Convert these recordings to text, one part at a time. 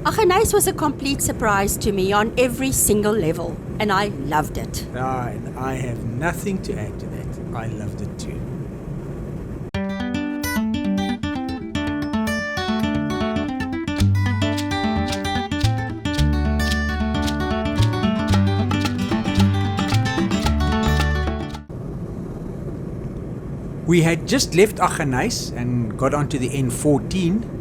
Aggeneys was a complete surprise to me on every single level, and I loved it. And I have nothing to add to that. I loved it too. We had just left Aggeneys and got onto the N14.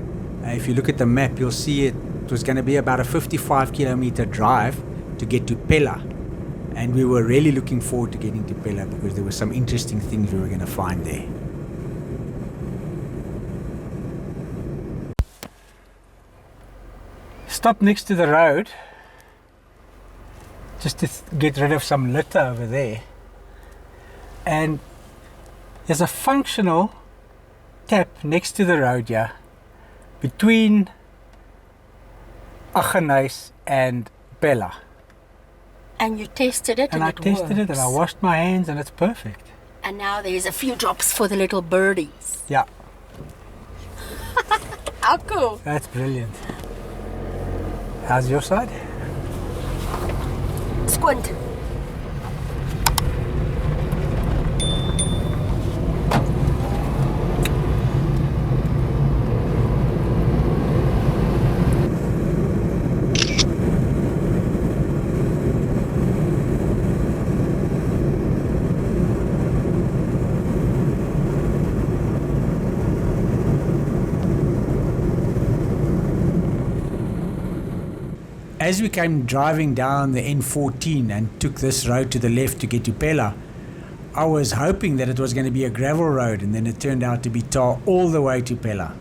If you look at the map, you'll see it was going to be about a 55-kilometer drive to get to Pella. And we were really looking forward to getting to Pella because there were some interesting things we were going to find there. Stop next to the road just to get rid of some litter over there. And there's a functional tap next to the road here between Aggeneys and Pella. And you tested it, And I tested it and I washed my hands and it's perfect. And now there's a few drops for the little birdies. Yeah, How cool. that's brilliant. How's your side? Squint. As we came driving down the N14 and took this road to the left to get to Pella, I was hoping that it was going to be a gravel road, and then it turned out to be tar all the way to Pella.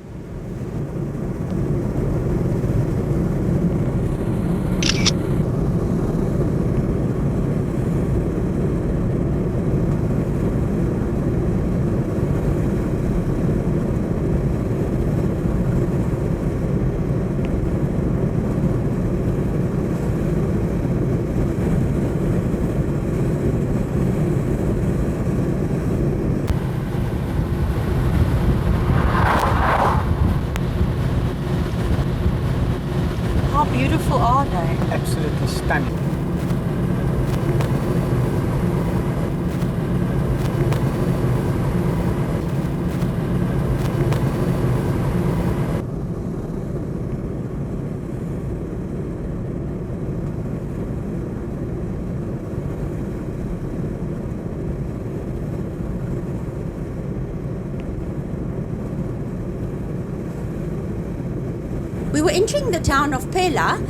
How beautiful are they? Absolutely stunning. We were entering the town of Pella,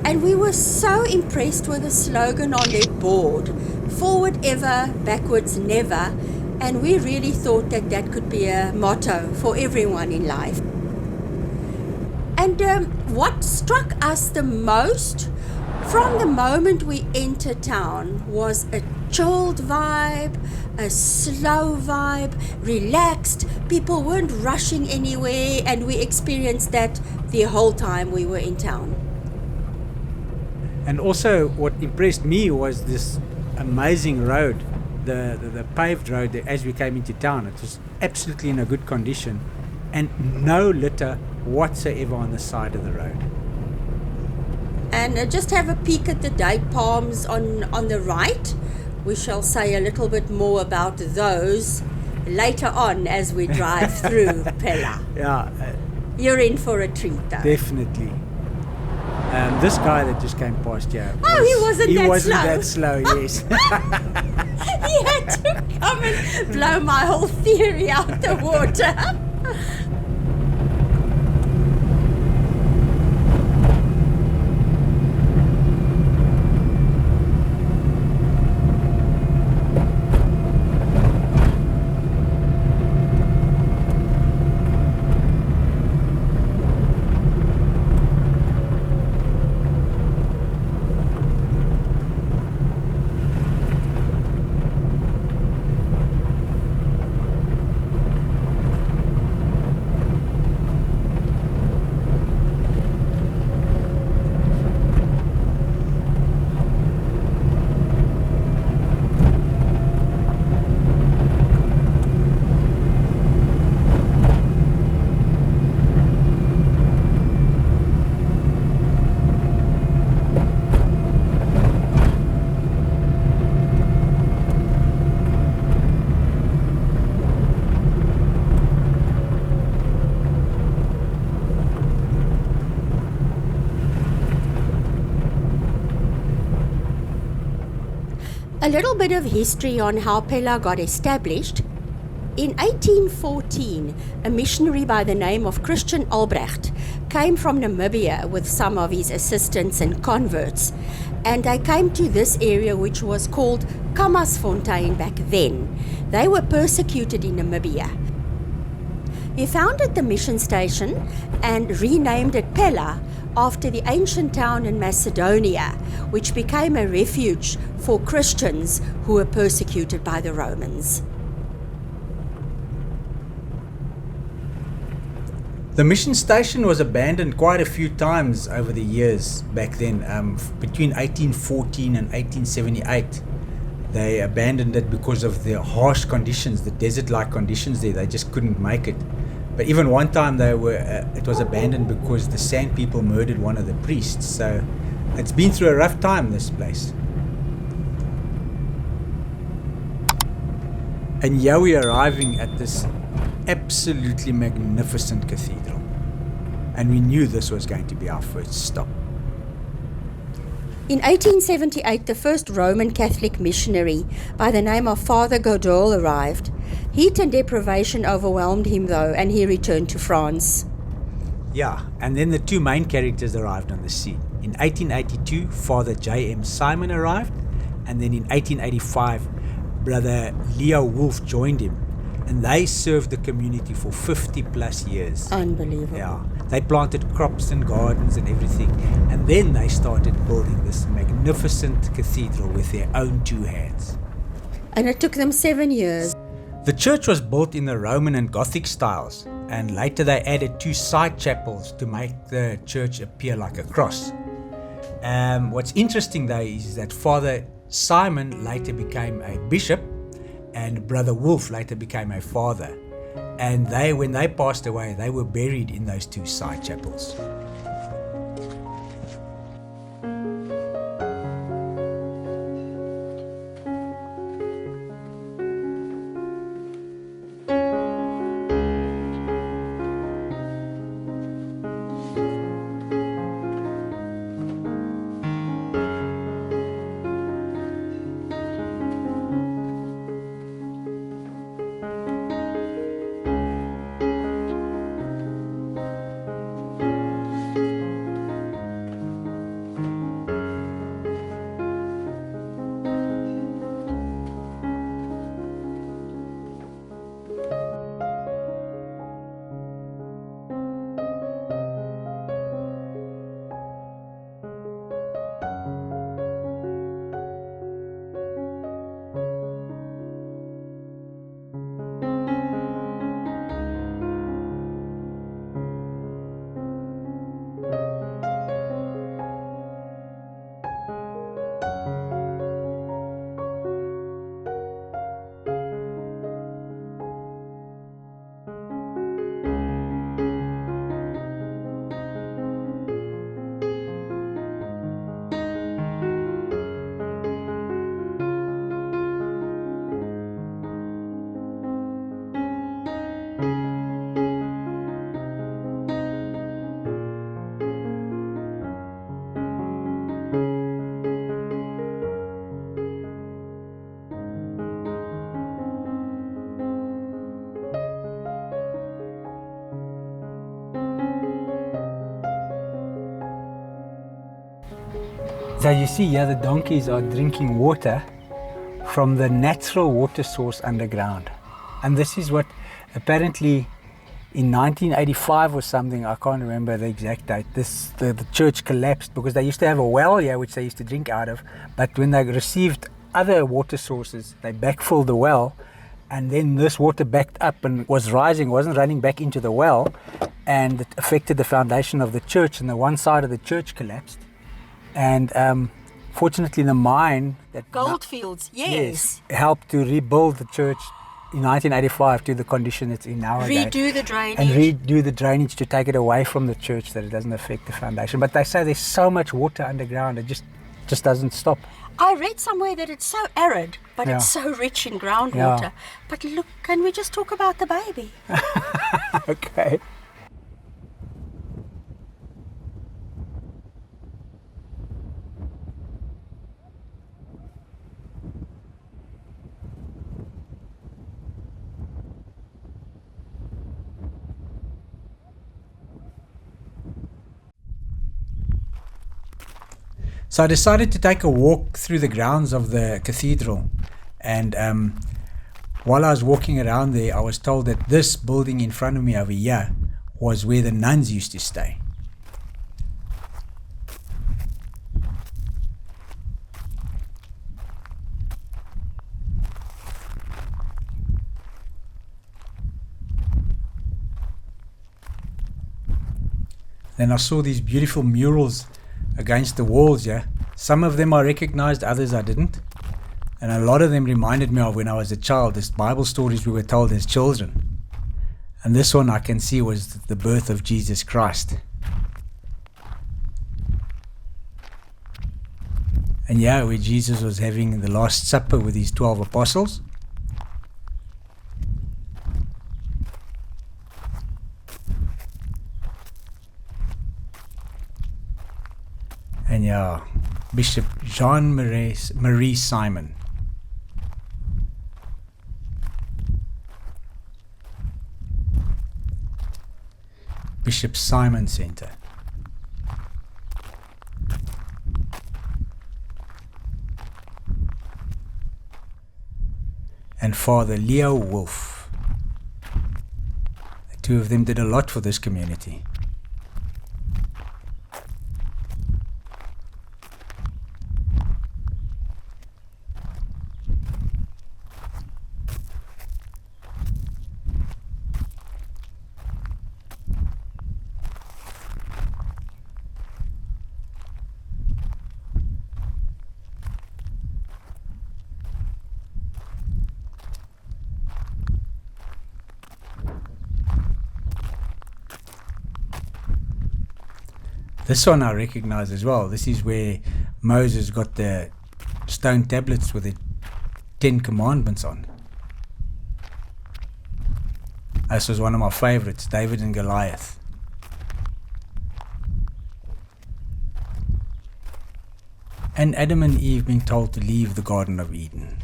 and we were so impressed with the slogan on their board, "Forward ever, backwards never," and we really thought that that could be a motto for everyone in life. And what struck us the most from the moment we entered town was a chilled vibe, a slow vibe, relaxed. People weren't rushing anywhere, and we experienced that the whole time we were in town. And also what impressed me was this amazing road, the paved road as we came into town. It was absolutely in a good condition and no litter whatsoever on the side of the road. And just have a peek at the date palms on the right. We shall say a little bit more about those later on as we drive through Pella. Yeah, You're in for a treat though. definitely. This guy that just came past here. He wasn't that slow, yes. He had to come and blow my whole theory out the water. A little bit of history on how Pella got established. In 1814, a missionary by the name of Christian Albrecht came from Namibia with some of his assistants and converts, and they came to this area which was called Kamasfontein back then. They were persecuted in Namibia. He founded the mission station and renamed it Pella after the ancient town in Macedonia, which became a refuge for Christians who were persecuted by the Romans. The mission station was abandoned quite a few times over the years back then. Between 1814 and 1878, they abandoned it because of the harsh conditions, the desert-like conditions there. They just couldn't make it. But even one time it was abandoned because the Sand people murdered one of the priests. So it's been through a rough time, this place. And here we are arriving at this absolutely magnificent cathedral. And we knew this was going to be our first stop. In 1878, the first Roman Catholic missionary by the name of Father Godol arrived. Heat and deprivation overwhelmed him though, and he returned to France. Yeah, and then the two main characters arrived on the scene. In 1882, Father J.M. Simon arrived, and then in 1885, Brother Leo Wolf joined him, and they served the community for 50 plus years. Unbelievable. Yeah, they planted crops and gardens and everything, and then they started building this magnificent cathedral with their own two hands. And it took them 7 years. The church was built in the Roman and Gothic styles, and later they added 2 side chapels to make the church appear like a cross. What's interesting though is that Father Simon later became a bishop, and Brother Wolf later became a father. And when they passed away, they were buried in those 2 side chapels. So you see here the donkeys are drinking water from the natural water source underground. And this is what apparently in 1985 or something, I can't remember the exact date, the church collapsed because they used to have a well here which they used to drink out of, but when they received other water sources, they backfilled the well, and then this water backed up and was rising, wasn't running back into the well, and it affected the foundation of the church, and the one side of the church collapsed. And fortunately the mine that Goldfields, yes. helped to rebuild the church in 1985 to the condition it's in nowadays. Redo the drainage. And redo the drainage to take it away from the church that it doesn't affect the foundation. But they say there's so much water underground, it just doesn't stop. I read somewhere that it's so arid, but Yeah. it's so rich in groundwater. Yeah. But look, can we just talk about the baby? Okay. So I decided to take a walk through the grounds of the cathedral, and while I was walking around there, I was told that this building in front of me over here was where the nuns used to stay. Then I saw these beautiful murals against the walls here. Some of them I recognized, others I didn't. And a lot of them reminded me of when I was a child, these Bible stories we were told as children. And this one I can see was the birth of Jesus Christ. And yeah, where Jesus was having the Last Supper with his 12 apostles. And yeah, Bishop Jean-Marie Simon. Bishop Simon Center. And Father Leo Wolf. The two of them did a lot for this community. This one I recognize as well. This is where Moses got the stone tablets with the 10 commandments on. This was one of my favorites, David and Goliath. And Adam and Eve being told to leave the Garden of Eden.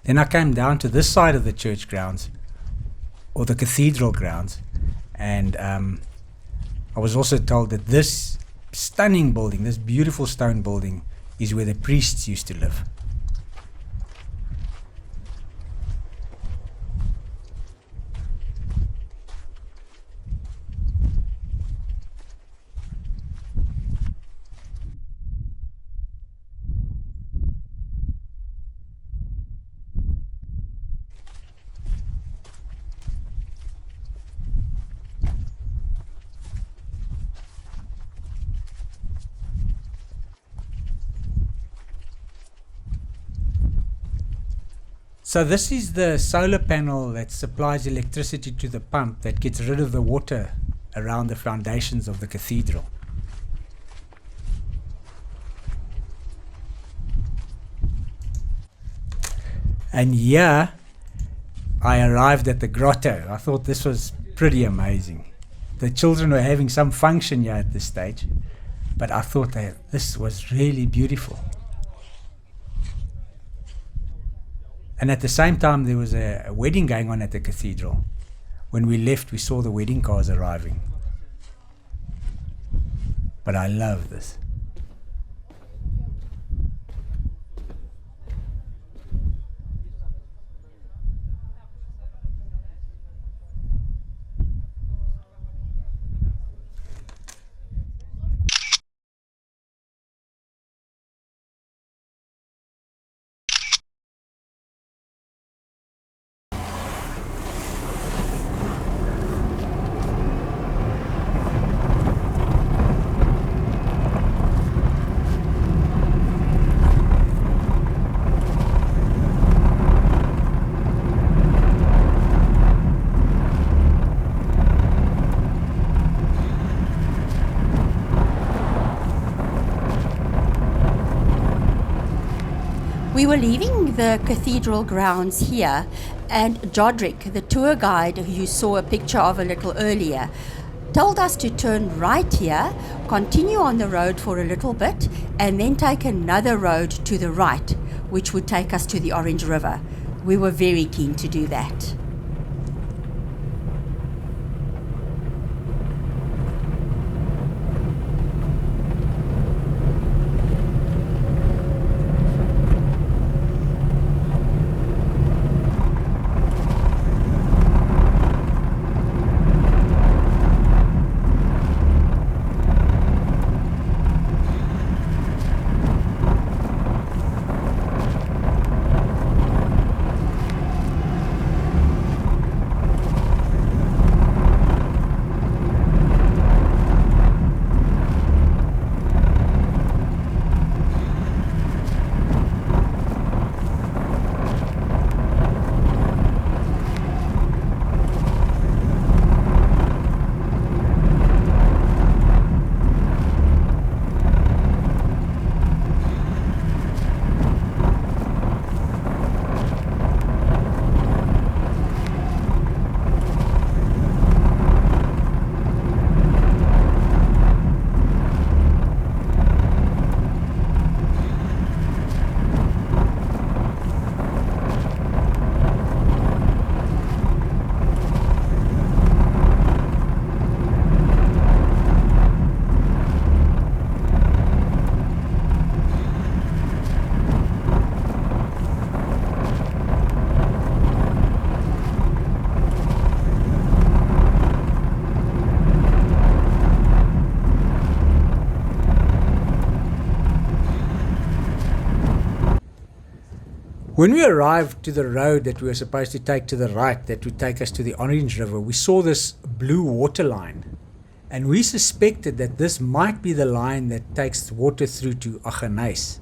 Then I came down to this side of the church grounds, or the cathedral grounds, and I was also told that this stunning building, this beautiful stone building, is where the priests used to live. So this is the solar panel that supplies electricity to the pump that gets rid of the water around the foundations of the cathedral. And here I arrived at the grotto. I thought this was pretty amazing. The children were having some function here at this stage, but I thought that this was really beautiful. And at the same time, there was a wedding going on at the cathedral. When we left, we saw the wedding cars arriving. But I love this. We were leaving the cathedral grounds here, and Jodrick, the tour guide who you saw a picture of a little earlier, told us to turn right here, continue on the road for a little bit, and then take another road to the right, which would take us to the Orange River. We were very keen to do that. When we arrived to the road that we were supposed to take to the right, that would take us to the Orange River, we saw this blue water line. And we suspected that this might be the line that takes water through to Aggeneys.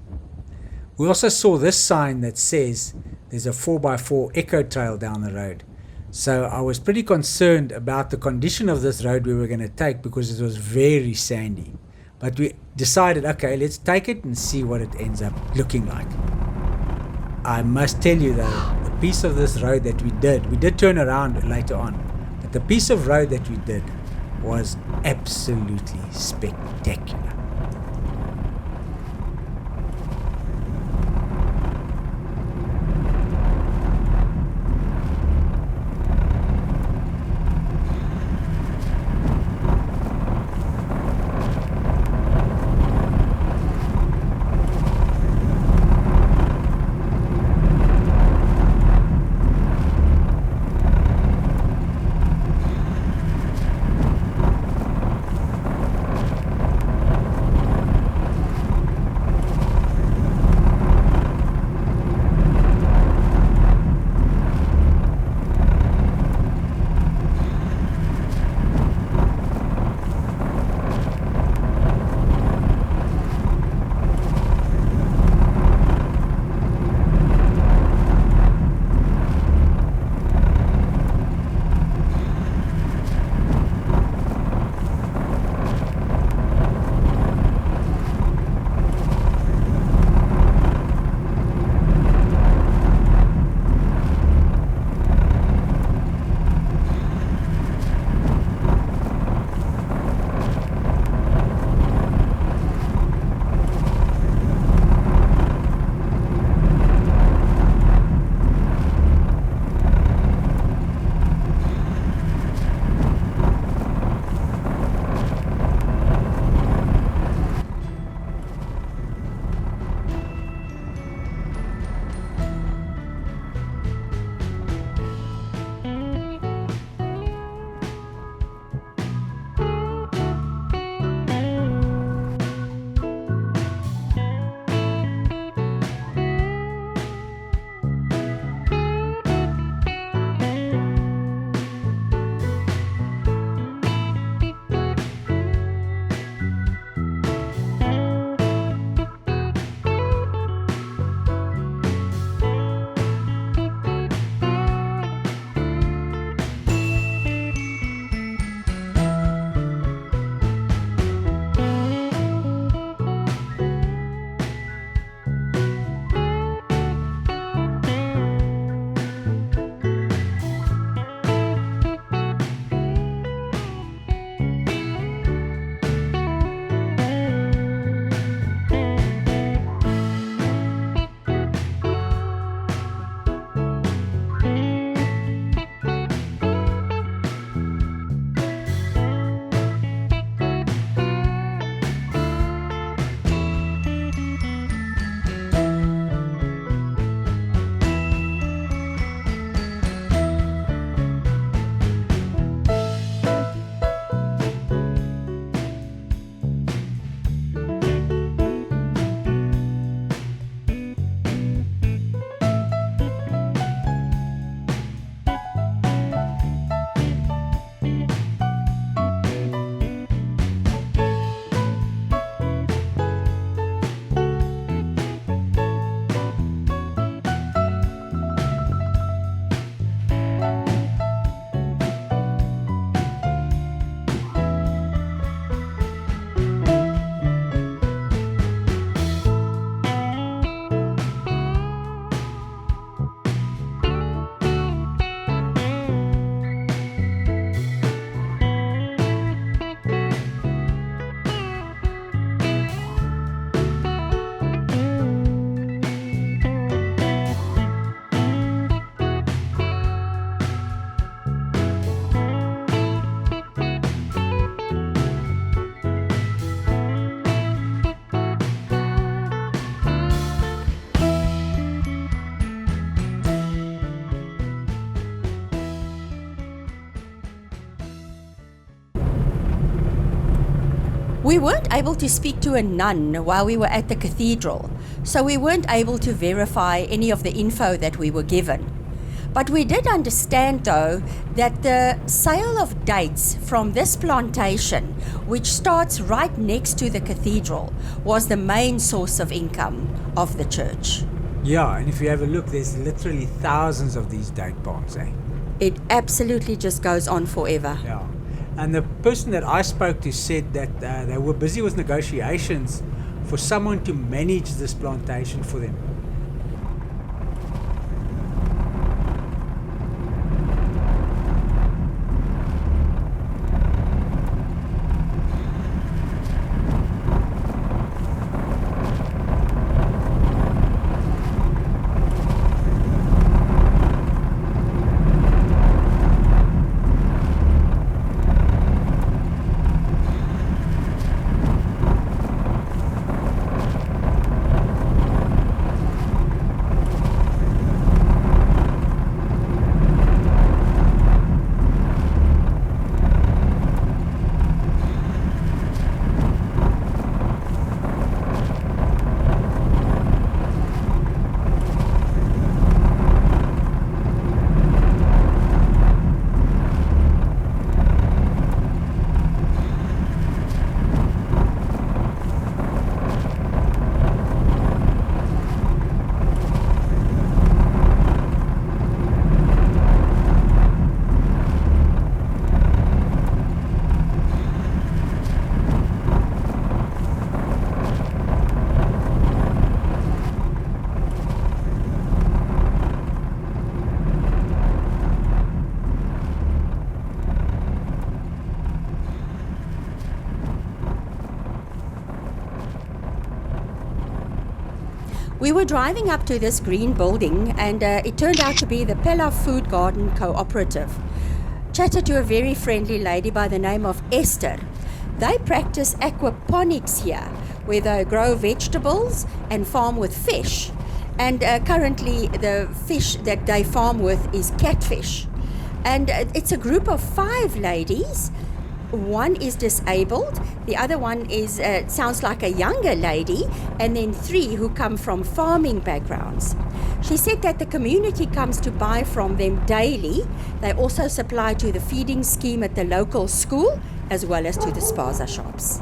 We also saw this sign that says there's a 4x4 echo trail down the road. So I was pretty concerned about the condition of this road we were going to take because it was very sandy. But we decided, okay, let's take it and see what it ends up looking like. I must tell you though, the piece of this road that we did turn around later on, but the piece of road that we did was absolutely spectacular. We weren't able to speak to a nun while we were at the cathedral, so we weren't able to verify any of the info that we were given. But we did understand, though, that the sale of dates from this plantation, which starts right next to the cathedral, was the main source of income of the church. Yeah, and if you have a look, there's literally thousands of these date palms, eh? It absolutely just goes on forever. Yeah. And the person that I spoke to said that they were busy with negotiations for someone to manage this plantation for them. We were driving up to this green building, and it turned out to be the Pella Food Garden Cooperative. Chatted to a very friendly lady by the name of Esther. They practice aquaponics here, where they grow vegetables and farm with fish. And currently the fish that they farm with is catfish. And it's a group of 5 ladies. One is disabled, the other one is sounds like a younger lady, and then 3 who come from farming backgrounds. She said that the community comes to buy from them daily. They also supply to the feeding scheme at the local school, as well as to the spaza shops.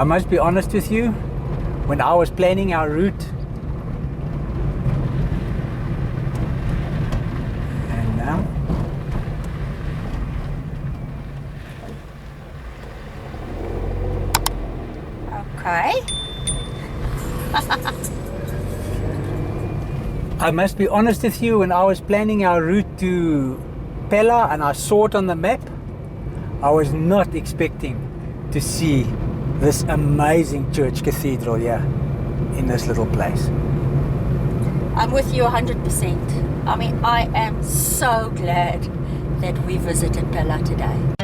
I must be honest with you, when I was planning our route, and now, Okay. I must be honest with you, when I was planning our route to Pella and I saw it on the map, I was not expecting to see this amazing church cathedral here in this little place. I'm with you 100%. I mean, I am so glad that we visited Pella today.